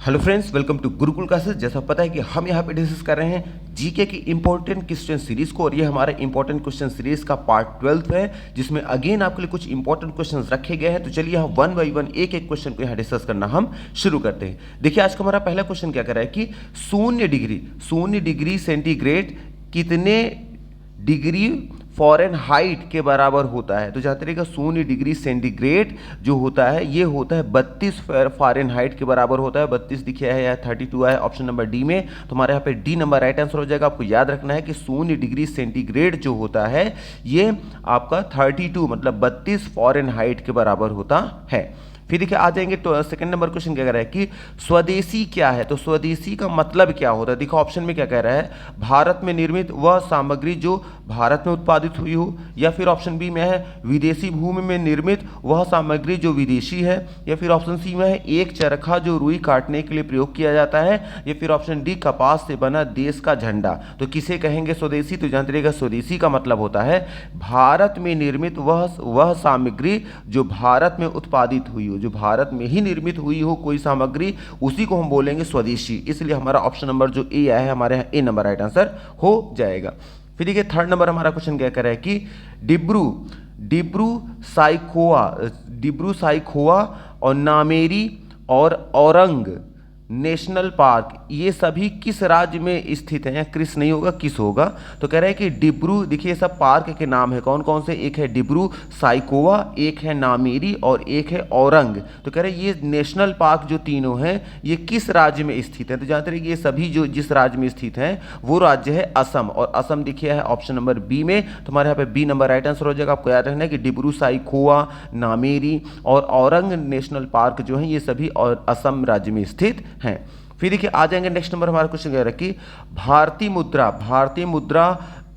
Hello friends, welcome to Gurukul classes. जैसा पता है कि हम यहाँ पे डिस्कस कर रहे हैं जीके की इंपॉर्टेंट क्वेश्चन सीरीज को, और ये हमारा इंपॉर्टेंट क्वेश्चन सीरीज का पार्ट 12 है, जिसमें अगेन आपके लिए कुछ इंपॉर्टेंट क्वेश्चंस रखे गए हैं। तो चलिए यहाँ वन बाई वन एक एक क्वेश्चन को यहाँ डिस्कस करना हम शुरू करते हैं। देखिए आज का हमारा पहला क्वेश्चन क्या कर रहा है कि शून्य डिग्री सेंटीग्रेड कितने डिग्री फ़ारेनहाइट के बराबर होता है। तो जहाँ तरीका 0 डिग्री सेंटीग्रेड जो होता है ये होता है 32 फ़ारेनहाइट के बराबर होता है। 32 दिखा है या 32 है ऑप्शन नंबर डी में, तो हमारे यहाँ पे डी नंबर राइट आंसर हो जाएगा। आपको याद रखना है कि 0 डिग्री सेंटीग्रेड जो होता है ये आपका 32 मतलब 32 फ़ारेनहाइट के बराबर होता है। फिर देखिए आ जाएंगे तो सेकंड नंबर क्वेश्चन क्या कह रहा है कि स्वदेशी क्या है। तो स्वदेशी का मतलब क्या होता है। देखो ऑप्शन में क्या कह रहा है, भारत में निर्मित वह सामग्री जो भारत में उत्पादित हुई हो, या फिर ऑप्शन बी में है विदेशी भूमि में निर्मित वह सामग्री जो विदेशी है, या फिर ऑप्शन सी में है एक चरखा जो रुई काटने के लिए प्रयोग किया जाता है, या फिर ऑप्शन डी कपास से बना देश का झंडा। तो किसे कहेंगे स्वदेशी। तो जानते रहिएगा स्वदेशी का मतलब होता है भारत में निर्मित वह सामग्री जो भारत में उत्पादित हुई हो, जो भारत में ही निर्मित हुई हो कोई सामग्री, उसी को हम बोलेंगे स्वदेशी। इसलिए हमारा ऑप्शन नंबर जो ए आया है हमारे यहाँ ए नंबर राइट आंसर हो जाएगा। फिर देखिए थर्ड नंबर हमारा क्वेश्चन क्या कर रहा है कि डिब्रू साइखोवा और नामेरी और औरंग नेशनल पार्क ये सभी किस राज्य में स्थित हैं। क्रिस नहीं होगा, किस होगा। तो कह रहा है कि डिब्रू, देखिए सब पार्क के नाम है कौन कौन से, एक है डिब्रू साइखोवा, एक है नामेरी और एक है औरंग। तो कह रहे हैं ये नेशनल पार्क जो तीनों हैं ये किस राज्य में स्थित है। तो जानते रहिए ये सभी जो जिस राज्य में स्थित हैं वो राज्य है असम, और असम देखिए है ऑप्शन नंबर बी में। तो हमारे यहाँ पे बी नंबर राइट आंसर हो जाएगा। आपको याद रखना है कि डिब्रू साइखोवा, नामेरी और औरंग नेशनल पार्क जो हैं ये सभी और असम राज्य में स्थित हैं। फिर देखिए आ जाएंगे नेक्स्ट नंबर हमारा क्वेश्चन कह रहा है कि भारतीय मुद्रा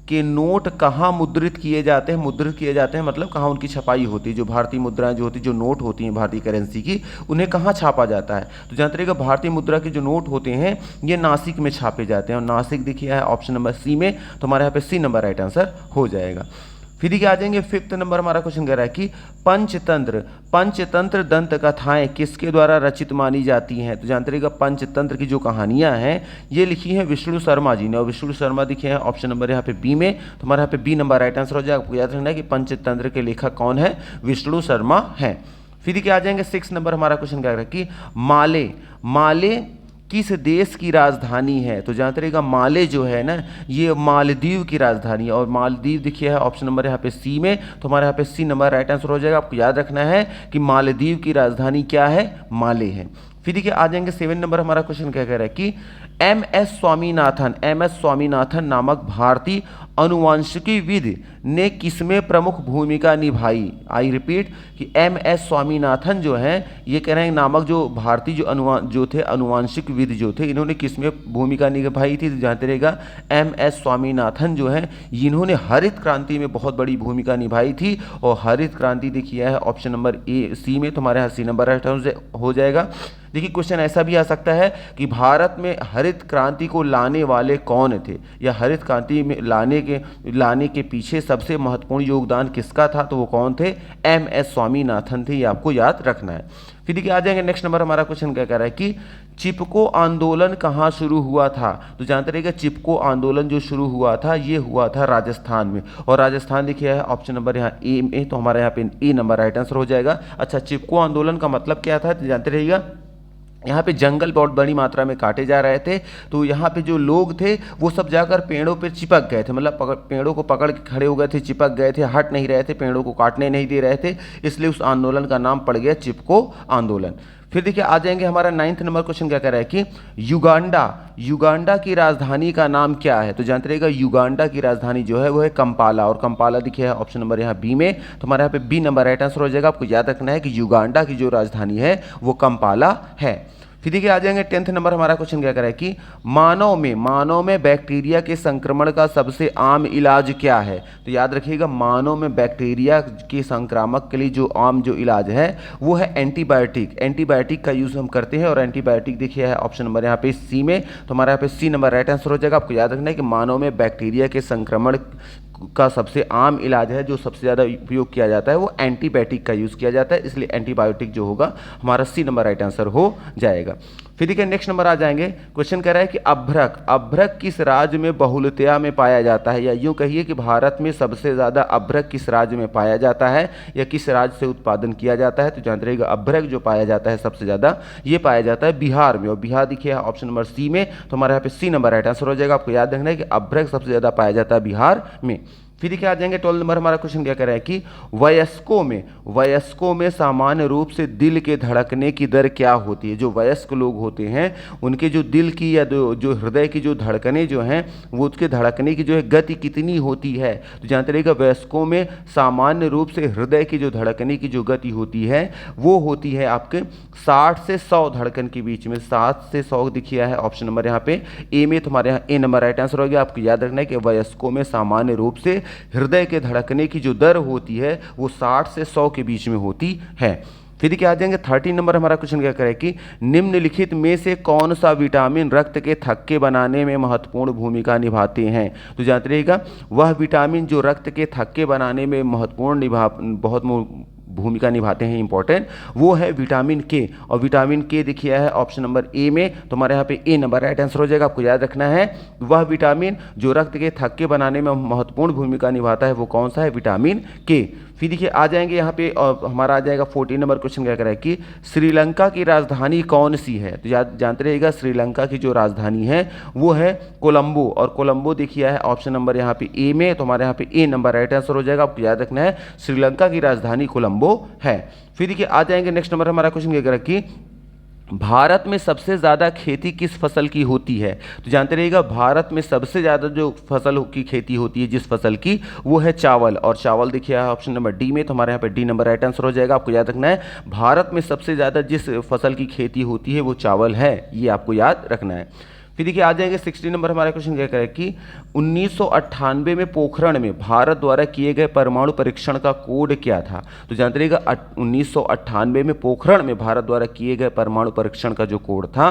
के नोट कहाँ मुद्रित किए जाते हैं मतलब कहाँ उनकी छपाई होती है। जो भारतीय मुद्राएं जो होती है, जो नोट होती हैं भारतीय करेंसी की, उन्हें कहाँ छापा जाता है। तो जानते रहिएगा भारतीय मुद्रा के जो नोट होते हैं ये नासिक में छापे जाते हैं, और नासिक देखिए है ऑप्शन नंबर सी में। तो हमारे यहाँ पे सी नंबर राइट आंसर हो जाएगा। फिर देखिए आ जाएंगे फिफ्थ नंबर हमारा क्वेश्चन कह रहा है कि पंचतंत्र दंत कथाएं किसके द्वारा रचित मानी जाती हैं। तो जानते रहिएगा पंचतंत्र की जो कहानियां हैं ये लिखी हैं विष्णु शर्मा जी ने, और विष्णु शर्मा लिखे हैं ऑप्शन नंबर यहाँ पे बी में। तो हमारे यहाँ पे बी नंबर राइट आंसर हो जाएगा। आपको याद रखना है कि पंचतंत्र के लेखक कौन है, विष्णु शर्मा है। फिर देखिए आ जाएंगे सिक्स नंबर हमारा क्वेश्चन कह रहा है कि माले किस देश की राजधानी है। तो जानते रहिएगा माले जो है ना ये मालदीव की राजधानी है, और मालदीव देखिए है ऑप्शन नंबर यहाँ पे सी में। तो हमारे यहाँ पे सी नंबर राइट आंसर हो जाएगा। आपको याद रखना है कि मालदीव की राजधानी क्या है, माले है। फिर देखिए आ जाएंगे 7 नंबर हमारा क्वेश्चन क्या कह रहा है कि एम एस स्वामीनाथन नामक भारतीय अनुवांशिकीविद ने किसमें प्रमुख भूमिका निभाई। आई रिपीट कि एम एस स्वामीनाथन जो हैं ये कह रहे हैं नामक जो भारतीय जो थे अनुवांशिकविद जो थे, इन्होंने किसमें भूमिका निभाई थी। तो जानते रहेगा एम एस स्वामीनाथन जो हैं इन्होंने हरित क्रांति में बहुत बड़ी भूमिका निभाई थी, और हरित क्रांति देखिए है ऑप्शन नंबर ए सी में। तो हमारे यहाँ सी नंबर राइट हो जाएगा। देखिए क्वेश्चन ऐसा भी आ सकता है कि भारत में हरित क्रांति को लाने वाले कौन थे, या हरित क्रांति में लाने के पीछे सबसे महत्वपूर्ण योगदान किसका था। तो वो कौन थे, एम एस स्वामीनाथन थे। ये आपको याद रखना है। फिर देखिए आ जाएंगे नेक्स्ट नंबर हमारा क्वेश्चन क्या कह रहा है कि चिपको आंदोलन कहाँ शुरू हुआ था। तो जानते रहिएगा चिपको आंदोलन जो शुरू हुआ था ये हुआ था राजस्थान में, और राजस्थान देखिए है ऑप्शन नंबर यहाँ ए में। तो हमारे यहाँ पे ए नंबर राइट आंसर हो जाएगा। अच्छा चिपको आंदोलन का मतलब क्या था। तो जानते रहिएगा यहाँ पे जंगल बहुत बड़ी मात्रा में काटे जा रहे थे, तो यहाँ पे जो लोग थे वो सब जाकर पेड़ों पे चिपक गए थे, मतलब पेड़ों को पकड़ के खड़े हो गए थे, चिपक गए थे, हट नहीं रहे थे, पेड़ों को काटने नहीं दे रहे थे, इसलिए उस आंदोलन का नाम पड़ गया चिपको आंदोलन। फिर देखिए आ जाएंगे हमारा 9th नंबर क्वेश्चन क्या कह रहा है कि युगांडा की राजधानी का नाम क्या है। तो जानते रहिएगा युगांडा की राजधानी जो है वो है कंपाला, और कंपाला देखिए है ऑप्शन नंबर यहाँ बी में। तो हमारे यहाँ पे बी नंबर राइट आंसर हो जाएगा। आपको याद रखना है कि युगांडा की जो राजधानी है वो कंपाला है। फिर देखिए आ जाएंगे 10th नंबर हमारा क्वेश्चन क्या कर रहा है कि मानव में बैक्टीरिया के संक्रमण का सबसे आम इलाज क्या है। तो याद रखिएगा मानव में बैक्टीरिया के संक्रामक के लिए जो आम जो इलाज है वो है एंटीबायोटिक का यूज़ हम करते हैं, और एंटीबायोटिक देखिए है ऑप्शन नंबर यहाँ पे सी में। तो हमारे यहाँ पे सी नंबर राइट आंसर हो जाएगा। आपको याद रखना है कि मानव में बैक्टीरिया के संक्रमण का सबसे आम इलाज है, जो सबसे ज़्यादा उपयोग किया जाता है वो एंटीबायोटिक का यूज़ किया जाता है, इसलिए एंटीबायोटिक जो होगा हमारा सी नंबर राइट आंसर हो जाएगा। फिर देखिए नेक्स्ट नंबर आ जाएंगे, क्वेश्चन कह रहा है कि अभ्रक, अभ्रक किस राज्य में बहुलतया में पाया जाता है, या यूं कहिए कि भारत में सबसे ज़्यादा अभ्रक किस राज्य में पाया जाता है या किस राज्य से उत्पादन किया जाता है। तो जानते रहिएगा अभ्रक जो पाया जाता है सबसे ज़्यादा ये पाया जाता है बिहार में, और बिहार देखिए ऑप्शन नंबर सी में, तो हमारे यहाँ पे सी नंबर राइट आंसर हो जाएगा। आपको याद रखना है कि अभ्रक सबसे ज़्यादा पाया जाता है बिहार में। फिर देखिए आ जाएंगे 12 नंबर, हमारा क्वेश्चन क्या कह रहा है कि वयस्कों में सामान्य रूप से दिल के धड़कने की दर क्या होती है। जो वयस्क लोग होते हैं उनके जो दिल की या जो हृदय की जो धड़कने जो हैं वो उसके धड़कने की जो है गति कितनी होती है। तो जानते रहिएगा वयस्कों में सामान्य रूप से हृदय की जो धड़कने की जो गति होती है वो होती है आपके 60 से 100 धड़कन के बीच में। 7 से 100 दिखिए है ऑप्शन नंबर यहाँ पे ए में, तुम्हारे यहाँ ए नंबर राइट आंसर हो गया। आपको याद रखना है कि वयस्कों में सामान्य रूप से हृदय के धड़कने की जो दर होती है वो 60 से 100 के बीच में होती है। फिर क्या आ जाएंगे 13 नंबर, हमारा क्वेश्चन क्या करे कि निम्नलिखित में से कौन सा विटामिन रक्त के थक्के बनाने में महत्वपूर्ण भूमिका निभाते हैं। तो जानते रहिएगा वह विटामिन जो रक्त के थक्के बनाने में बहुत भूमिका निभाते हैं, इंपॉर्टेंट, वो है विटामिन के। और विटामिन के देखिए है ऑप्शन नंबर ए में, तो हमारे यहाँ पे ए नंबर राइट आंसर हो जाएगा। आपको याद रखना है वह विटामिन जो रक्त के थक्के बनाने में महत्वपूर्ण भूमिका निभाता है वो कौन सा है, विटामिन के। फिर देखिए आ जाएंगे यहाँ पे और हमारा आ जाएगा 14 नंबर क्वेश्चन क्या करा है कि श्रीलंका की राजधानी कौन सी है। तो जानते रहिएगा श्रीलंका की जो राजधानी है वो है कोलंबो, और कोलंबो देखिए है ऑप्शन नंबर यहाँ पे ए में, तो हमारे यहाँ पे ए नंबर राइट आंसर हो जाएगा। आपको याद रखना है श्रीलंका की राजधानी कोलंबो है। फिर देखिए आ जाएंगे नेक्स्ट नंबर, हमारा क्वेश्चन क्या करा कि भारत में सबसे ज़्यादा खेती किस फसल की होती है। तो जानते रहिएगा भारत में सबसे ज़्यादा जो फसल की खेती होती है जिस फसल की वो है चावल, और चावल देखिए ऑप्शन नंबर डी में, तो हमारे यहाँ पे डी नंबर राइट आंसर हो जाएगा। आपको याद रखना है भारत में सबसे ज़्यादा जिस फसल की खेती होती है वो चावल है, ये आपको याद रखना है। फिर देखिए आ जाएंगे 16 नंबर, हमारा क्वेश्चन क्या करें कि 1998 में पोखरण में भारत द्वारा किए गए परमाणु परीक्षण का कोड क्या था। तो जानते रहिएगा 1998 में पोखरण में भारत द्वारा किए गए परमाणु परीक्षण का जो कोड था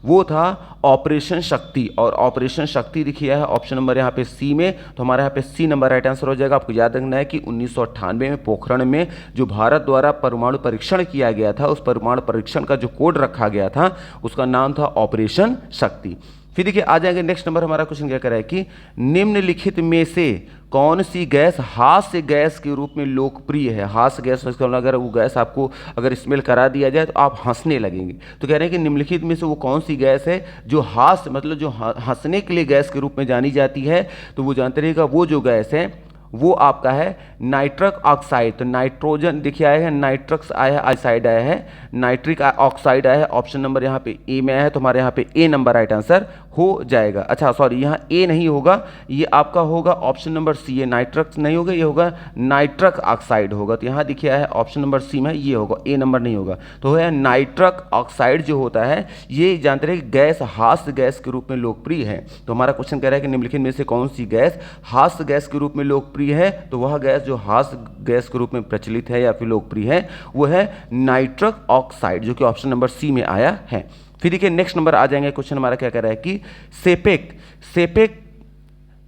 वो था ऑपरेशन शक्ति, और ऑपरेशन शक्ति देखिए है ऑप्शन नंबर यहाँ पे सी में, तो हमारे यहाँ पे सी नंबर राइट आंसर हो जाएगा। आपको याद रखना है कि 1998 में पोखरण में जो भारत द्वारा परमाणु परीक्षण किया गया था उस परमाणु परीक्षण का जो कोड रखा गया था उसका नाम था ऑपरेशन शक्ति। फिर देखिए आ जाएंगे नेक्स्ट नंबर, हमारा क्वेश्चन क्या करा है कि निम्नलिखित में से कौन सी गैस हास्य गैस के रूप में लोकप्रिय है। हास्य गैस अगर वो गैस आपको अगर स्मेल करा दिया जाए तो आप हंसने लगेंगे। तो कह रहे हैं कि निम्नलिखित में से वो कौन सी गैस है जो हास्य मतलब जो हंसने के लिए गैस के रूप में जानी जाती है। तो वो जानते रहिएगा वो जो गैस है वो आपका है नाइट्रक ऑक्साइड। तो नाइट्रोजन देखिए आया है, नाइट्रक्स आया है, ऑक्साइड आया है, नाइट्रिक ऑक्साइड आया है, ऑप्शन नंबर यहाँ पे ए में आया है, तो हमारे यहाँ पे ए नंबर राइट आंसर हो जाएगा। अच्छा सॉरी यहाँ ए नहीं होगा, ये आपका होगा ऑप्शन नंबर सी है, नाइट्रक्स नहीं होगा, ये होगा नाइट्रक ऑक्साइड होगा। तो यहाँ देखिए आया है ऑप्शन नंबर सी में, ये होगा ए नंबर नहीं होगा, तो है नाइट्रक ऑक्साइड जो होता है ये जानते रहे गैस हास्य गैस के रूप में लोकप्रिय है। तो हमारा क्वेश्चन कह रहा है कि निम्नलिखित में से कौन सी गैस हास्य गैस के रूप में लोकप्रिय है। तो वह गैस जो हास्य गैस के रूप में प्रचलित है या फिर लोकप्रिय है वो है नाइट्रक ऑक्साइड, जो कि ऑप्शन नंबर सी में आया है। फिर देखिए नेक्स्ट नंबर आ जाएंगे, क्वेश्चन हमारा क्या कह रहा है कि सेपेक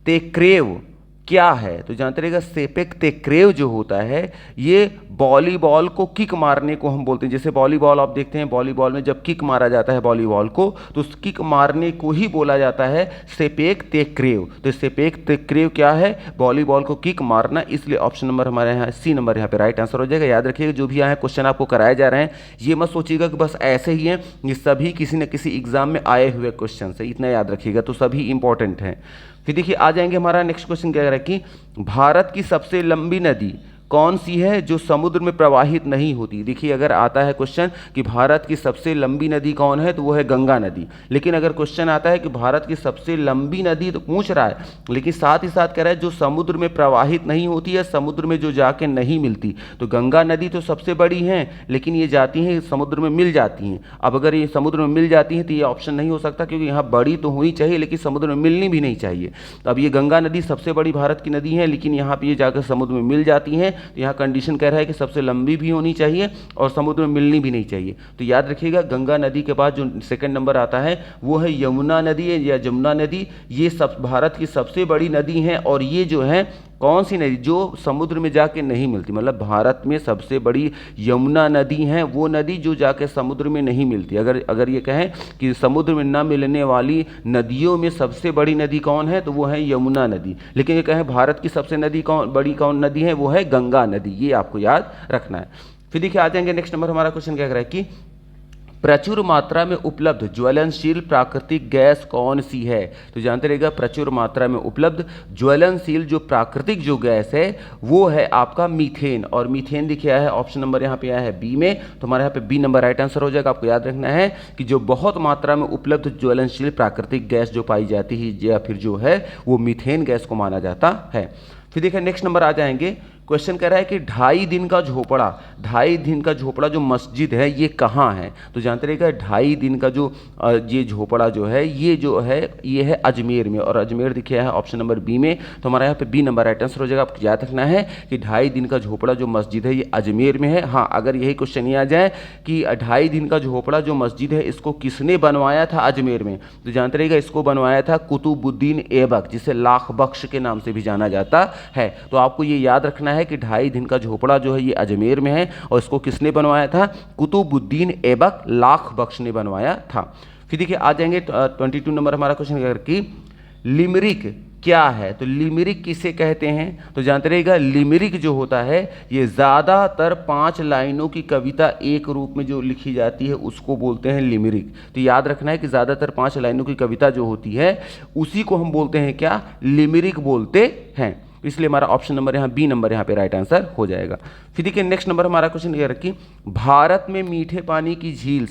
तेक्रेव क्या है। तो जानते रहिएगा सेपेक तेक्रेव जो होता है ये वॉलीबॉल को किक मारने को हम बोलते हैं। जैसे वॉलीबॉल आप देखते हैं, वॉलीबॉल में जब किक मारा जाता है वॉलीबॉल को तो उस किक मारने को ही बोला जाता है सेपेक तेक्रेव। तो सेपेक तेक्रेव क्या है, वॉलीबॉल को किक मारना, इसलिए ऑप्शन नंबर हमारे यहाँ सी नंबर यहाँ पे राइट आंसर हो जाएगा। याद रखिएगा जो भी यहाँ क्वेश्चन आपको कराए जा रहे हैं ये मत सोचिएगा कि बस ऐसे ही हैं, ये सभी किसी न किसी एग्जाम में आए हुए क्वेश्चन है, इतना याद रखिएगा, तो सभी इंपॉर्टेंट हैं। फिर देखिए आ जाएंगे हमारा नेक्स्ट क्वेश्चन क्या है कि भारत की सबसे लंबी नदी कौन सी है जो समुद्र में प्रवाहित नहीं होती। देखिए अगर आता है क्वेश्चन कि भारत की सबसे लंबी नदी कौन है तो वो है गंगा नदी, लेकिन अगर क्वेश्चन आता है कि भारत की सबसे लंबी नदी तो पूछ रहा है, लेकिन साथ ही साथ कह रहा है जो समुद्र में प्रवाहित नहीं होती है, समुद्र में जो जाके नहीं मिलती। तो गंगा नदी तो सबसे बड़ी है लेकिन ये जाती हैं समुद्र में मिल जाती हैं। अब अगर ये समुद्र में मिल जाती हैं तो ये ऑप्शन नहीं हो सकता, क्योंकि यहाँ बड़ी तो होनी चाहिए लेकिन समुद्र में मिलनी भी नहीं चाहिए। तो अब ये गंगा नदी सबसे बड़ी भारत की नदी है लेकिन यहाँ पर ये जाकर समुद्र में मिल जाती हैं, तो यहाँ कंडीशन कह रहा है कि सबसे लंबी भी होनी चाहिए और समुद्र में मिलनी भी नहीं चाहिए। तो याद रखिएगा गंगा नदी के बाद जो सेकंड नंबर आता है वो है यमुना नदी या जमुना नदी। ये सब भारत की सबसे बड़ी नदी है और ये जो है कौन सी नदी जो समुद्र में जाके नहीं मिलती, मतलब भारत में सबसे बड़ी यमुना नदी है, वो नदी जो जाके समुद्र में नहीं मिलती। अगर ये कहें कि समुद्र में न मिलने वाली नदियों में सबसे बड़ी नदी कौन है, तो वो है यमुना नदी। लेकिन ये कहें भारत की सबसे बड़ी कौन नदी है, वो है गंगा नदी। ये आपको याद रखना है। फिर देखिए आ जाएंगे नेक्स्ट नंबर, हमारा क्वेश्चन क्या कह रहा है कि प्रचुर मात्रा में उपलब्ध ज्वलनशील प्राकृतिक गैस कौन सी है। तो जानते रहिएगा, प्रचुर मात्रा में उपलब्ध ज्वलनशील जो प्राकृतिक जो गैस है वो है आपका मीथेन। और मीथेन देखिए है ऑप्शन नंबर यहाँ पे आया है बी में, तो हमारे यहाँ पे बी नंबर राइट आंसर हो जाएगा। आपको याद रखना है कि जो बहुत मात्रा में उपलब्ध ज्वलनशील प्राकृतिक गैस जो पाई जाती है या फिर जो है वो मीथेन गैस को माना जाता है। फिर देखिए नेक्स्ट नंबर आ जाएंगे, क्वेश्चन कह रहा है कि 2.5 दिन का झोपड़ा, 2.5 दिन का झोपड़ा जो मस्जिद है ये कहाँ है। तो जानते रहिएगा 2.5 दिन का जो ये झोपड़ा जो है ये है अजमेर में। और अजमेर दिखा है ऑप्शन नंबर बी में, तो हमारा यहाँ पे बी नंबर राइट आंसर हो जाएगा। आपको याद रखना है कि 2.5 दिन का झोपड़ा जो मस्जिद है ये अजमेर में है। हाँ, अगर यही क्वेश्चन ये आ जाए कि 2.5 दिन का झोपड़ा जो मस्जिद है इसको किसने बनवाया था अजमेर में, तो जानते रहिएगा इसको बनवाया था कुतुबुद्दीन ऐबक, जिसे लाख बख्श के नाम से भी जाना जाता है। तो आपको ये याद रखना है कि 2.5 दिन का झोपड़ा जो है ये अजमेर में है और इसको किसने बनवाया था, कुतुबुद्दीन ऐबक लाख बख्श ने बनवाया था। फिर देखिए आ जाएंगे 22 नंबर हमारा क्वेश्चन कि लिमरिक क्या है। तो लिमरिक किसे कहते हैं, तो जानते रहिएगा लिमरिक जो होता है ये ज़्यादातर 5 लाइनों की कविता एक रूप में जो लिखी जाती है उसको बोलते हैं लिमरिक। तो याद रखना है कि ज़्यादातर 5 लाइनों की कविता जो होती है उसी को हम बोलते हैं क्या, लिमरिक बोलते हैं। इसलिए हमारा ऑप्शन नंबर यहाँ बी नंबर यहाँ पे राइट आंसर हो जाएगा। फिर देखिए नेक्स्ट नंबर हमारा क्वेश्चन ये रखिए, भारत में मीठे पानी की झील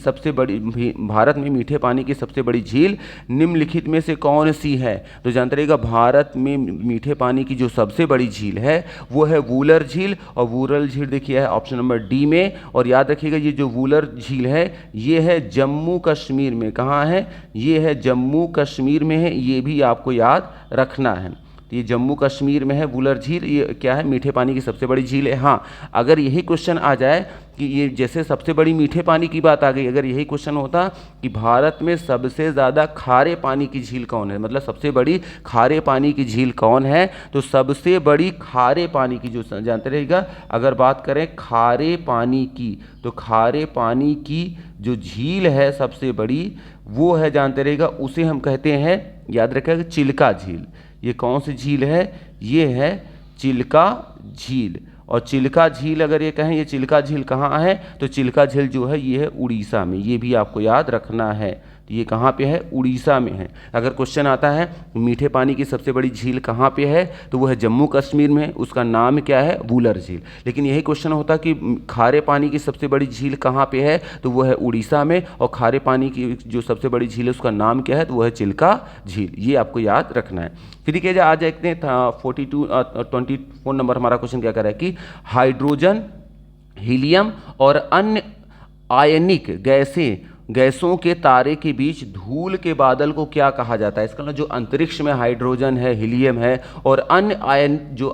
भारत में मीठे पानी की सबसे बड़ी झील निम्नलिखित में से कौन सी है। तो जानते रहिएगा भारत में मीठे पानी की जो सबसे बड़ी झील है वो है वूलर झील। और वूलर झील देखिए है ऑप्शन नंबर डी में। और याद रखिएगा ये जो वूलर झील है ये है जम्मू कश्मीर में। कहाँ है, ये है जम्मू कश्मीर में है, ये भी आपको याद रखना है। तो ये जम्मू कश्मीर में है वूलर झील, ये क्या है, मीठे पानी की सबसे बड़ी झील है। हाँ, अगर यही क्वेश्चन आ जाए कि ये जैसे सबसे बड़ी मीठे पानी की बात आ गई, अगर यही क्वेश्चन होता कि भारत में सबसे ज़्यादा खारे पानी की झील कौन है, मतलब सबसे बड़ी खारे पानी की झील कौन है, तो सबसे बड़ी खारे पानी की जो जानते रहिएगा अगर बात करें खारे पानी की, तो खारे पानी की जो झील है सबसे बड़ी वो है, जानते रहिएगा उसे हम कहते हैं, याद रखिएगा चिल्का झील। ये कौन सी झील है, ये है चिल्का झील। और चिल्का झील अगर ये कहें ये चिल्का झील कहाँ है, तो चिल्का झील जो है ये है उड़ीसा में, ये भी आपको याद रखना है। तो ये कहाँ पे है, उड़ीसा में है। अगर क्वेश्चन आता है मीठे पानी की सबसे बड़ी झील कहाँ पे है, तो वो है जम्मू कश्मीर में, उसका नाम क्या है, वूलर झील। लेकिन यही क्वेश्चन होता कि खारे पानी की सबसे बड़ी झील कहाँ पे है, तो वो है उड़ीसा में। और खारे पानी की जो सबसे बड़ी झील है उसका नाम क्या है, तो वो है चिल्का झील। ये आपको याद रखना है। फिर देखिए आज देखते हैं 24 नंबर हमारा क्वेश्चन क्या कर रहा है कि हाइड्रोजन, हीलियम और अन्य आयनिक गैसों के तारे के बीच धूल के बादल को क्या कहा जाता है। इसका मतलब जो अंतरिक्ष में हाइड्रोजन है, हीलियम है और अन्य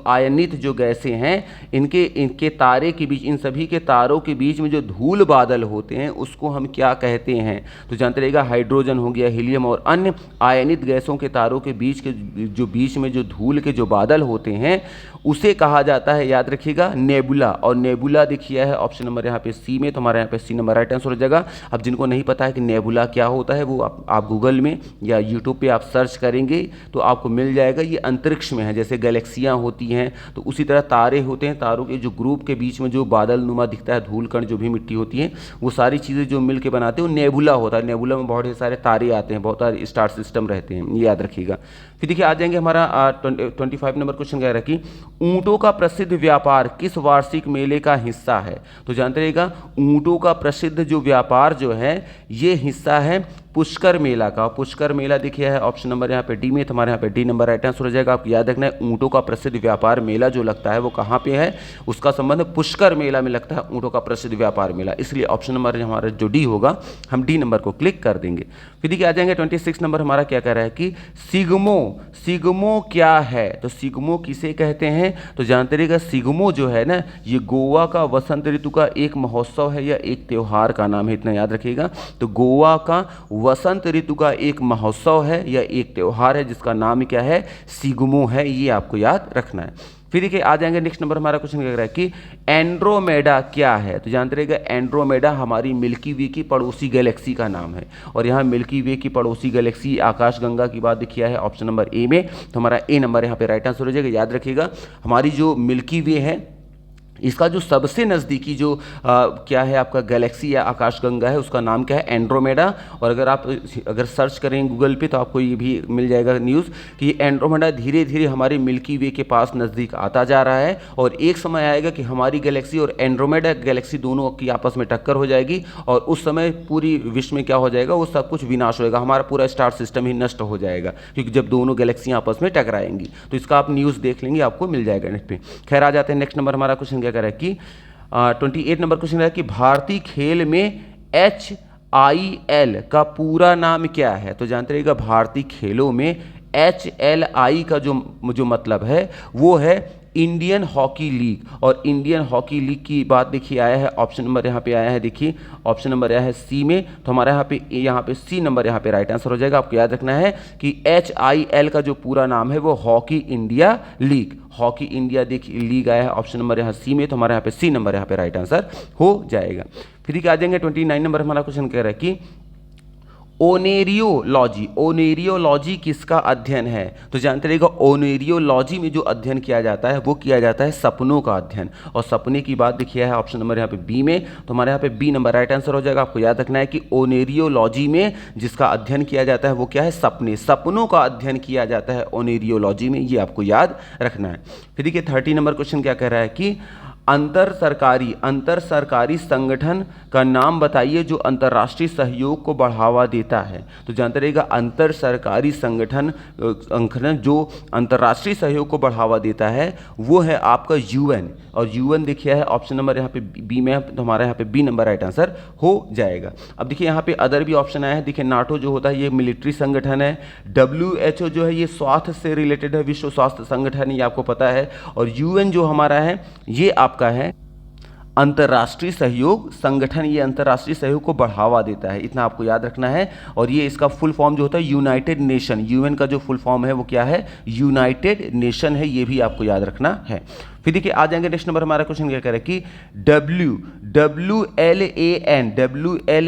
आयनित जो गैसें हैं इनके तारे के बीच, इन सभी के तारों के बीच में जो धूल बादल होते हैं उसको हम क्या कहते हैं। तो जानते रहिएगा हाइड्रोजन हो गया, हीलियम और अन्य आयनित गैसों के तारों के बीच में जो धूल के जो बादल होते हैं उसे कहा जाता है, याद रखिएगा, नेबुला। और नेबुला देखिए है ऑप्शन नंबर यहाँ पे सी में, तो हमारे यहाँ पे सी नंबर राइट आंसर हो जाएगा। अब जिनको नहीं पता है कि नेबुला क्या होता है वो आप गूगल में या यूट्यूब पे आप सर्च करेंगे तो आपको मिल जाएगा। ये अंतरिक्ष में है, जैसे गैलेक्सियाँ होती हैं तो उसी तरह तारे होते हैं, तारों के जो ग्रुप के बीच में जो बादल नुमा दिखता है, धूल कण जो भी मिट्टी होती है वो सारी चीज़ें जो मिल के बनाते हैं वो नेबुला होता है। नेबुला में बहुत सारे तारे आते हैं, बहुत सारे स्टार सिस्टम रहते हैं, ये याद रखिएगा। फिर देखिए आ जाएंगे हमारा 25 नंबर क्वेश्चन क्या रखी, ऊँटों का प्रसिद्ध व्यापार किस वार्षिक मेले का हिस्सा है। तो जानते रहिएगा ऊँटों का प्रसिद्ध जो व्यापार जो है ये हिस्सा है पुष्कर मेला का। पुष्कर मेला देखिए है ऑप्शन नंबर यहाँ पे डी में, हमारे यहाँ पे डी नंबर राइट आंसर हो जाएगा। आपको याद रखना है ऊँटों का प्रसिद्ध व्यापार मेला जो लगता है वो कहाँ पे है, उसका संबंध पुष्कर मेला में लगता है, ऊँटों का प्रसिद्ध व्यापार मेला। इसलिए ऑप्शन नंबर हमारा जो डी होगा हम डी नंबर को क्लिक कर देंगे। फिर देखिए आ जाएंगे 26 नंबर हमारा क्या कह रहा है कि सिग्मो क्या है। तो सिग्मो किसे कहते हैं, तो जानते रहिएगा सिग्मो जो है ना ये गोवा का वसंत ऋतु का एक महोत्सव है या एक त्यौहार का नाम है, इतना याद रखिएगा। तो गोवा का वसंत ऋतु का एक महोत्सव है या एक त्यौहार है जिसका नाम क्या है, सिग्मो है, ये आपको याद रखना है। फिर देखिए आ जाएंगे नेक्स्ट नंबर हमारा क्वेश्चन क्या कह रहा है कि एंड्रोमेडा क्या है। तो जानते रहिएगा एंड्रोमेडा हमारी मिल्की वे की पड़ोसी गैलेक्सी का नाम है, और यहाँ मिल्की वे की पड़ोसी गैलेक्सी आकाशगंगा की बात देखिए है ऑप्शन नंबर ए में। तो हमारा ए नंबर यहाँ पे राइट आंसर हो जाएगा। याद रखिएगा हमारी जो मिल्की वे है इसका जो सबसे नज़दीकी जो क्या है आपका गैलेक्सी या आकाशगंगा है उसका नाम क्या है, एंड्रोमेडा। और अगर सर्च करें गूगल पे तो आपको ये भी मिल जाएगा न्यूज़ कि एंड्रोमेडा धीरे धीरे हमारे मिल्की वे के पास नज़दीक आता जा रहा है, और एक समय आएगा कि हमारी गैलेक्सी और एंड्रोमेडा गैलेक्सी दोनों की आपस में टक्कर हो जाएगी, और उस समय पूरी विश्व में क्या हो जाएगा, वो सब कुछ विनाश होएगा, हमारा पूरा स्टार सिस्टम ही नष्ट हो जाएगा, क्योंकि जब दोनों गैलेक्सियाँ आपस में टकराएंगी। तो इसका आप न्यूज़ देख लेंगे, आपको मिल जाएगा नेट पे। खैर आ जाते हैं नेक्स्ट नंबर हमारा क्वेश्चन क्या कह रहा है कि 28 नंबर क्वेश्चन है कि भारतीय खेल में HIL का पूरा नाम क्या है। तो जानते रहिएगा भारतीय खेलों में HLI का जो मतलब है वो है इंडियन हॉकी लीग, और इंडियन हॉकी लीग की बात देखिए आया है ऑप्शन नंबर यहाँ पे आया है, देखिए ऑप्शन नंबर आया है सी में। तो हमारा यहाँ पे सी नंबर यहाँ पे राइट आंसर हो जाएगा। आपको याद रखना है कि HIL का जो पूरा नाम है वो hockey India league, hockey India देखिए लीग आया है ऑप्शन नंबर यहाँ सी में। तो हमारे यहाँ पे सी नंबर यहाँ पे राइट आंसर हो जाएगा। फिर आ जाएंगे 29 नंबर हमारा क्वेश्चन कह रहा है कि ओनेरियोलॉजी, ओनेरियोलॉजी किसका अध्ययन है। तो जानते रहिएगा ओनेरियोलॉजी में जो अध्ययन किया जाता है वो किया जाता है सपनों का अध्ययन, और सपने की बात देखिए है ऑप्शन नंबर यहाँ पे बी में। तो हमारे यहाँ पे बी नंबर राइट आंसर हो जाएगा। आपको याद रखना है कि ओनेरियोलॉजी में जिसका अध्ययन किया जाता है वो क्या है, सपने, सपनों का अध्ययन किया जाता है ओनेरियोलॉजी में, ये आपको याद रखना है। फिर देखिए 30 नंबर क्वेश्चन क्या कह रहा है कि अंतर सरकारी संगठन का नाम बताइए जो अंतर्राष्ट्रीय सहयोग को बढ़ावा देता है। तो जानते रहिएगा अंतर सरकारी संगठन जो अंतर्राष्ट्रीय सहयोग को बढ़ावा देता है वो है आपका UN, और UN देखिए है ऑप्शन नंबर यहाँ पे बी में। तो हमारा यहाँ पे बी नंबर राइट आंसर हो जाएगा। अब देखिए यहाँ पे अदर भी ऑप्शन आया है, देखिए नाटो जो होता है ये मिलिट्री संगठन है, WHO जो है ये स्वास्थ्य से रिलेटेड है, विश्व स्वास्थ्य संगठन, ये आपको पता है, और UN जो हमारा है ये आपका है अंतर्राष्ट्रीय सहयोग संगठन, ये अंतर्राष्ट्रीय सहयोग को बढ़ावा देता है, इतना आपको याद रखना है। और ये इसका फुल फॉर्म जो होता है यूनाइटेड नेशन, UN का जो फुल फॉर्म है वो क्या है, यूनाइटेड नेशन है, ये भी आपको याद रखना है। फिर देखिए आ जाएंगे नेक्स्ट नंबर हमारा क्वेश्चन क्या कह रहा है कि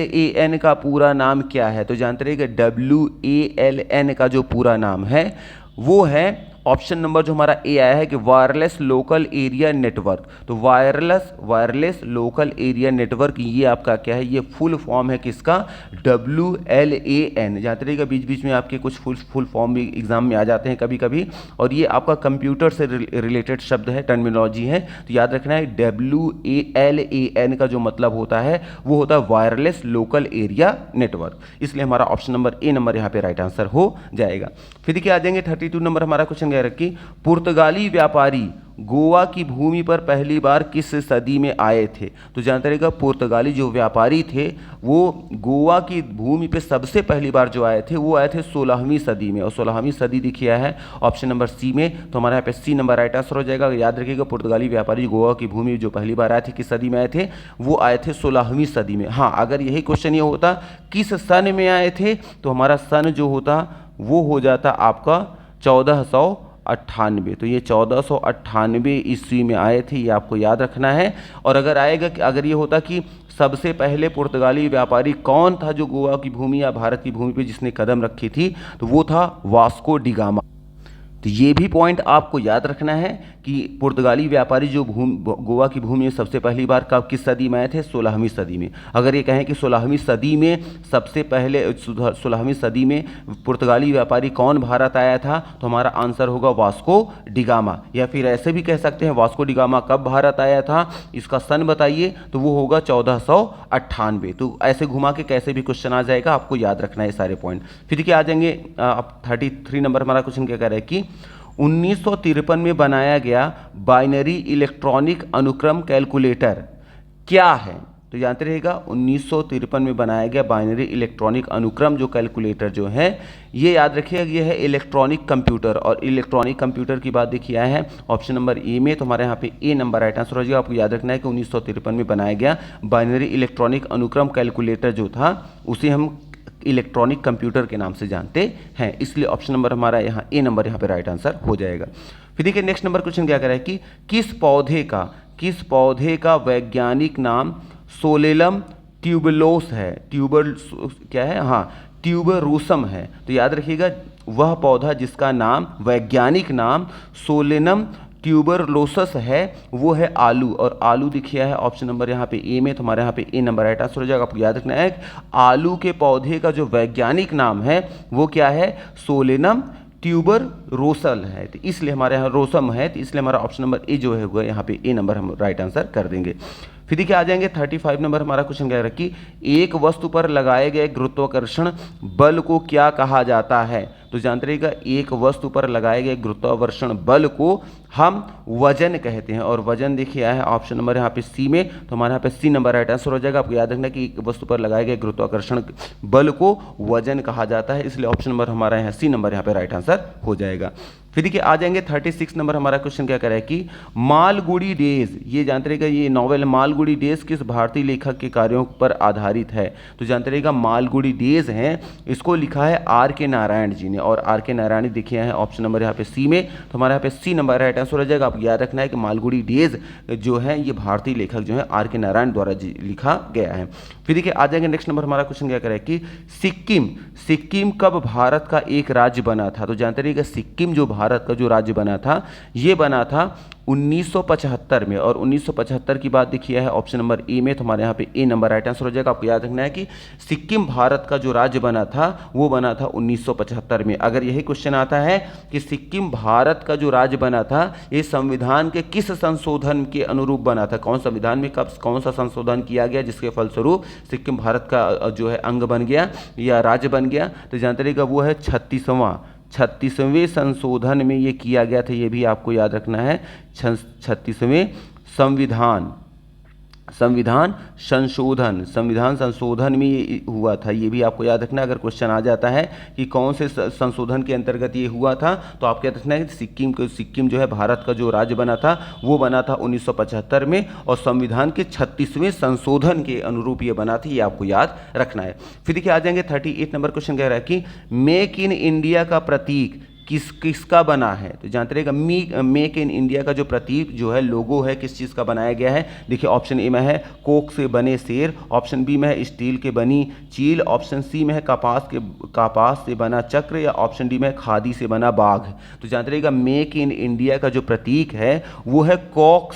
WLAN का पूरा नाम क्या है। तो जानते रहिएगा WLAN का जो पूरा नाम है वो है ऑप्शन नंबर जो हमारा ए आया है कि वायरलेस लोकल एरिया नेटवर्क। तो वायरलेस लोकल एरिया नेटवर्क ये आपका क्या है, ये फुल फॉर्म है किसका, WLAN। जानते रहिएगा बीच बीच में आपके कुछ फुल फॉर्म भी एग्जाम में आ जाते हैं कभी कभी, और ये आपका कंप्यूटर से रिलेटेड शब्द है, टर्मिनोलॉजी है। तो याद रखना है WLAN का जो मतलब होता है वो होता है वायरलेस लोकल एरिया नेटवर्क, इसलिए हमारा ऑप्शन नंबर ए नंबर यहाँ पे राइट आंसर हो जाएगा। फिर देखिए आ जाएंगे 32 नंबर हमारा क्वेश्चन कि पुर्तगाली व्यापारी गोवा की भूमि पर पहली बार किस सदी में आए थे। तो जानते रहिएगा पुर्तगाली जो व्यापारी थे वो गोवा की भूमि पे सबसे पहली बार जो आए थे वो आए थे 16वीं सदी में, और 16वीं सदी देखिए है ऑप्शन नंबर सी में। तो हमारे यहाँ पे सी नंबर राइट आंसर हो जाएगा। याद रखिएगा पुर्तगाली व्यापारी गोवा की भूमि जो पहली बार आए थे किस सदी में आए थे, वो आए थे 16वीं सदी में। हाँ, अगर यही क्वेश्चन ये होता किस सन में आए थे तो हमारा सन जो होता वो हो जाता आपका 1498। तो ये 1498 ईस्वी में आए थे, ये आपको याद रखना है। और अगर ये होता कि सबसे पहले पुर्तगाली व्यापारी कौन था जो गोवा की भूमि या भारत की भूमि पे जिसने कदम रखी थी, तो वो था वास्को डी गामा। तो ये भी पॉइंट आपको याद रखना है कि पुर्तगाली व्यापारी जो गोवा की भूमि में सबसे पहली बार कब किस सदी में आए थे, 16वीं सदी में। अगर ये कहें कि 16वीं सदी में सबसे पहले 16वीं सदी में पुर्तगाली व्यापारी कौन भारत आया था, तो हमारा आंसर होगा वास्को डी गामा। या फिर ऐसे भी कह सकते हैं वास्को डी गामा कब भारत आया था, इसका सन बताइए, तो वो होगा 1498। तो ऐसे घुमा के कैसे भी क्वेश्चन आ जाएगा, आपको याद रखना है सारे पॉइंट। फिर क्या आ जाएंगे अब 33 नंबर हमारा क्वेश्चन क्या कह रहा है कि 1953 में बनाया गया बाइनरी इलेक्ट्रॉनिक अनुक्रम कैलकुलेटर क्या है। तो जानते रहिएगा 1953 में बनाया गया बाइनरी इलेक्ट्रॉनिक अनुक्रम जो कैलकुलेटर जो है, ये याद रखिएगा ये है इलेक्ट्रॉनिक कंप्यूटर। और इलेक्ट्रॉनिक कंप्यूटर की बात देखिए आया है ऑप्शन नंबर ए में। तो हमारे यहाँ पे ए नंबर राइट आंसर हो जाएगा। आपको याद रखना है कि 1953 में बनाया गया बाइनरी इलेक्ट्रॉनिक अनुक्रम कैलकुलेटर जो था उसे हम इलेक्ट्रॉनिक कंप्यूटर के नाम से जानते हैं, इसलिए ऑप्शन नंबर हमारा यहाँ ए नंबर यहाँ पे राइट आंसर हो जाएगा। फिर देखिए नेक्स्ट नंबर क्वेश्चन क्या कह रहा है कि किस पौधे का वैज्ञानिक नाम सोलेनम ट्यूबरोस है, क्या है, हाँ ट्यूबरोसम है। तो याद रखिएगा वह पौधा जिसका नाम वैज्ञानिक नाम सोलेनम ट्यूबरलोसस है वो है आलू, और आलू दिखिए है ऑप्शन नंबर यहाँ पे ए में, तो हमारे यहाँ पे ए नंबर राइट आंसर हो जाएगा। आपको याद रखना है आलू के पौधे का जो वैज्ञानिक नाम है वो क्या है, सोलेनम ट्यूबरोसल है, तो इसलिए हमारे यहाँ रोसम है, तो इसलिए हमारा ऑप्शन नंबर ए जो है होगा यहाँ पे ए नंबर हम राइट आंसर कर देंगे। फिर देखिए आ जाएंगे 35 नंबर हमारा क्वेश्चन क्या है कि एक वस्तु पर लगाए गए गुरुत्वाकर्षण बल को क्या कहा जाता है। तो जानते रहिएगा एक वस्तु पर लगाए गए गुरुत्वाकर्षण बल को हम वजन कहते हैं, और वजन देखिए आया है ऑप्शन नंबर यहाँ पे सी में, तो हमारे यहाँ पे सी नंबर राइट आंसर हो जाएगा। आपको याद रखना कि एक वस्तु पर लगाए गए गुरुत्वाकर्षण बल को वजन कहा जाता है, इसलिए ऑप्शन नंबर हमारा यहाँ सी नंबर यहाँ पे राइट आंसर हो जाएगा। फिर देखिए आ जाएंगे 36 नंबर हमारा क्वेश्चन क्या कर रहा है कि मालगुडी डेज, ये जानते रहिएगा ये नॉवेल मालगुडी डेज किस भारतीय लेखक के कार्यों पर आधारित है। तो जानते रहिएगा मालगुडी डेज हैं, इसको लिखा है आर के नारायण जी ने, और आर के नारायण देखिए हैं ऑप्शन नंबर यहाँ पे सी में, तो हमारे यहाँ पे सी नंबर राइट आंसर हो जाएगा। आपको याद रखना है कि मालगुडी डेज जो है ये भारतीय लेखक जो है आर के नारायण द्वारा लिखा गया है। फिर देखिए आ जाएंगे नेक्स्ट नंबर हमारा क्वेश्चन क्या करे कि सिक्किम कब भारत का एक राज्य बना था। तो जानते रहिएगा सिक्किम जो भारत का जो राज्य बना था ये बना था 1975 में, और 1975 की बात देखिए है ऑप्शन नंबर ए में, तो हमारे यहाँ पे ए नंबर राइट आंसर हो जाएगा। आपको याद रखना है कि सिक्किम भारत का जो राज्य बना था वो बना था 1975 में। अगर यही क्वेश्चन आता है कि सिक्किम भारत का जो राज्य बना था ये संविधान के किस संशोधन के अनुरूप बना था, कौन संविधान में कब कौन सा संशोधन किया गया जिसके फलस्वरूप सिक्किम भारत का जो है अंग बन गया या राज्य बन गया, तो जानते रहिएगा वो है 36वें संशोधन में ये किया गया था, ये भी आपको याद रखना है। 36वें संविधान संशोधन में ये हुआ था, ये भी आपको याद रखना है। अगर क्वेश्चन आ जाता है कि कौन से संशोधन के अंतर्गत ये हुआ था, तो आपको याद रखना है कि सिक्किम जो है भारत का जो राज्य बना था वो बना था 1975 में, और संविधान के 36वें संशोधन के अनुरूप ये बना था, ये आपको याद रखना है। फिर देखिए आ जाएंगे 38 नंबर क्वेश्चन कह रहा है कि मेक इन इंडिया का प्रतीक किसका बना है। तो जानते रहिएगा मेक इन इंडिया का जो प्रतीक जो है लोगो है किस चीज़ का बनाया गया है। देखिए ऑप्शन ए में है कोक से बने शेर, ऑप्शन बी में है स्टील के बनी चील, ऑप्शन सी में है कपास से बना चक्र, या ऑप्शन डी में है खादी से बना बाघ। तो जानते रहिएगा मेक इन इंडिया का जो प्रतीक है वो है कोक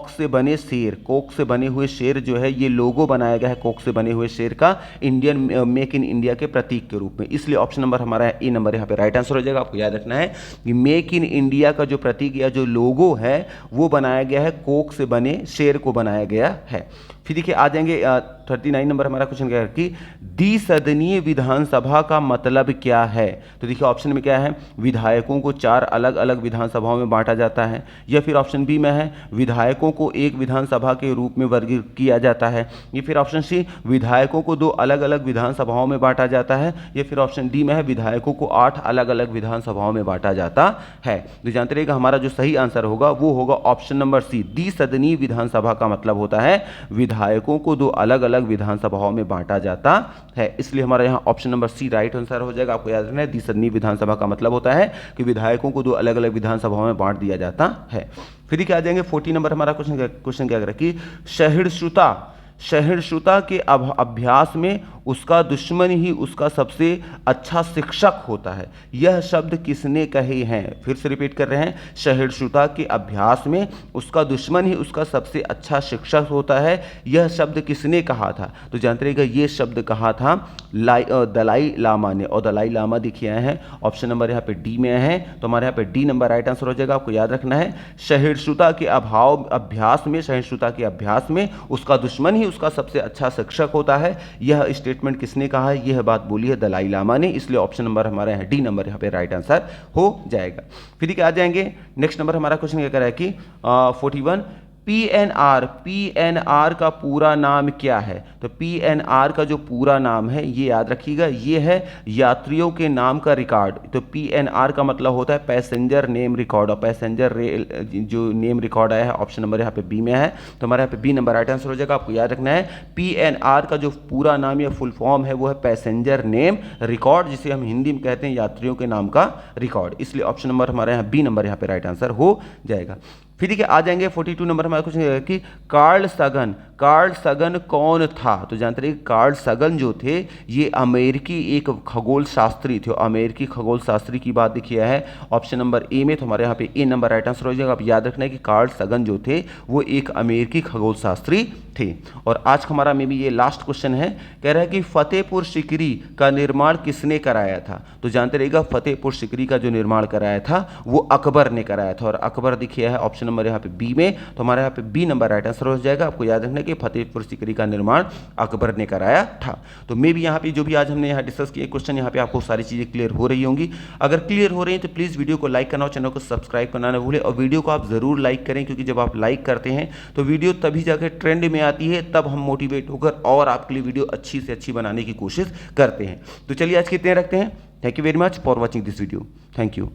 से बने शेर, कोक से बने हुए शेर जो है ये लोगो बनाया गया है कोक से बने हुए शेर का इंडियन मेक इन इंडिया के प्रतीक के रूप में, इसलिए ऑप्शन नंबर हमारा ए नंबर यहाँ पे राइट आंसर हो जाएगा। आपको याद रखना है कि मेक इन इंडिया का जो प्रतीक या जो लोगो है वो बनाया गया है कोक से बने शेर को बनाया गया है। फिर देखिए आ जाएंगे 39 नंबर हमारा क्वेश्चन क्या है कि द्विसदनीय विधानसभा का मतलब क्या है। तो देखिए ऑप्शन में क्या है विधायकों को 4 अलग अलग विधानसभाओं में बांटा जाता है, या फिर ऑप्शन बी में है विधायकों को एक विधानसभा के रूप में वर्गीकृत किया जाता है, या फिर ऑप्शन सी विधायकों को 2 अलग अलग विधानसभाओं में बांटा जाता है, या फिर ऑप्शन डी में है विधायकों को 8 अलग अलग विधानसभाओं में बांटा जाता है। तो जानते रहिएगा हमारा जो सही आंसर होगा वो होगा ऑप्शन नंबर सी, द्विसदनीय विधानसभा का मतलब होता है विधायकों को 2 अलग अलग विधानसभाओं में बांटा जाता है, इसलिए हमारा यहाँ option number C right answer हो जाएगा। आपको याद रखना है द्विसदनीय विधानसभा का मतलब होता है कि विधायकों को 2 अलग अलग विधानसभाओं में बांट दिया जाता है। फिर क्या आ जाएंगे 40 नंबर हमारा क्वेश्चन क्या करें कि सहिष्णुता के अभ्यास में उसका दुश्मन ही उसका सबसे अच्छा शिक्षक होता है, यह शब्द किसने कहे हैं। फिर से रिपीट कर रहे हैं, सहिष्णुता के अभ्यास में उसका दुश्मन ही उसका सबसे अच्छा शिक्षक होता है, यह शब्द किसने कहा था। तो जानते रहिएगा ये शब्द कहा था दलाई लामा ने, और दलाई लामा देखिए आए हैं ऑप्शन नंबर यहाँ पे डी में है, तो हमारे यहाँ पे डी नंबर राइट आंसर हो जाएगा। आपको याद रखना है सहिष्णुता के अभ्यास में उसका दुश्मन ही उसका सबसे अच्छा शिक्षक होता है, यह स्टेटमेंट किसने कहा है, यह बात बोली है दलाई लामा ने, इसलिए ऑप्शन नंबर हमारा है डी नंबर यहाँ पे राइट आंसर हो जाएगा। फिर क्या आ जाएंगे नेक्स्ट नंबर हमारा क्वेश्चन क्या कह रहा है कि 41 पीएनआर का पूरा नाम क्या है? तो पीएनआर का जो पूरा नाम है ये याद रखिएगा, ये है यात्रियों के नाम का रिकॉर्ड। तो पीएनआर का मतलब होता है पैसेंजर नेम रिकॉर्ड, और पैसेंजर रेल जो नेम रिकॉर्ड आया है ऑप्शन नंबर यहाँ पे बी में है, तो हमारे यहाँ पे बी नंबर राइट आंसर हो जाएगा। आपको याद रखना है पीएनआर का जो पूरा नाम या फुल फॉर्म है वो है पैसेंजर नेम रिकॉर्ड, जिसे हम हिंदी में कहते हैं यात्रियों के नाम का रिकॉर्ड। इसलिए ऑप्शन नंबर हमारे यहाँ बी नंबर यहाँ पे राइट आंसर हो जाएगा। फिर देखिए आ जाएंगे 42 नंबर हमारा क्वेश्चन कि कार्ल सगन कौन था? तो जानते रहिए कार्ल सगन जो थे ये अमेरिकी एक खगोल शास्त्री थे। अमेरिकी खगोल शास्त्री की बात देखिए है ऑप्शन नंबर ए में, तो हमारे यहाँ पे ए नंबर राइट आंसर हो जाएगा। आप याद रखना है कि कार्ल सगन जो थे वो एक अमेरिकी खगोल शास्त्री थे। और आज का हमारा में भी ये लास्ट क्वेश्चन है, कह रहा है कि फतेहपुर सिकरी का निर्माण किसने कराया था? तो जानते रहिएगा फतेहपुर सिकरी का जो निर्माण कराया था वो अकबर ने कराया था, और अकबर देखिए है ऑप्शन नंबर यहाँ पे बी में, तो हमारे यहाँ पे बी नंबर राइट आंसर हो जाएगा। आपको याद रखना है कि फतेहपुर सिकरी का निर्माण अकबर ने कराया था। तो मे भी यहाँ पे जो भी आज हमने यहाँ डिस्कस किए क्वेश्चन, यहाँ पे आपको सारी चीज़ें क्लियर हो रही होंगी। अगर क्लियर हो रही हैं तो प्लीज़ वीडियो को लाइक करना और चैनल को सब्सक्राइब करना ना भूलें, और वीडियो को आप ज़रूर लाइक करें, क्योंकि जब आप लाइक करते हैं तो वीडियो तभी जाकर ट्रेंड में आती है, तब हम मोटिवेट होकर और आपके लिए वीडियो अच्छी से अच्छी बनाने की कोशिश करते हैं। तो चलिए आज कितने रखते हैं। Thank you very much for watching this video. Thank you.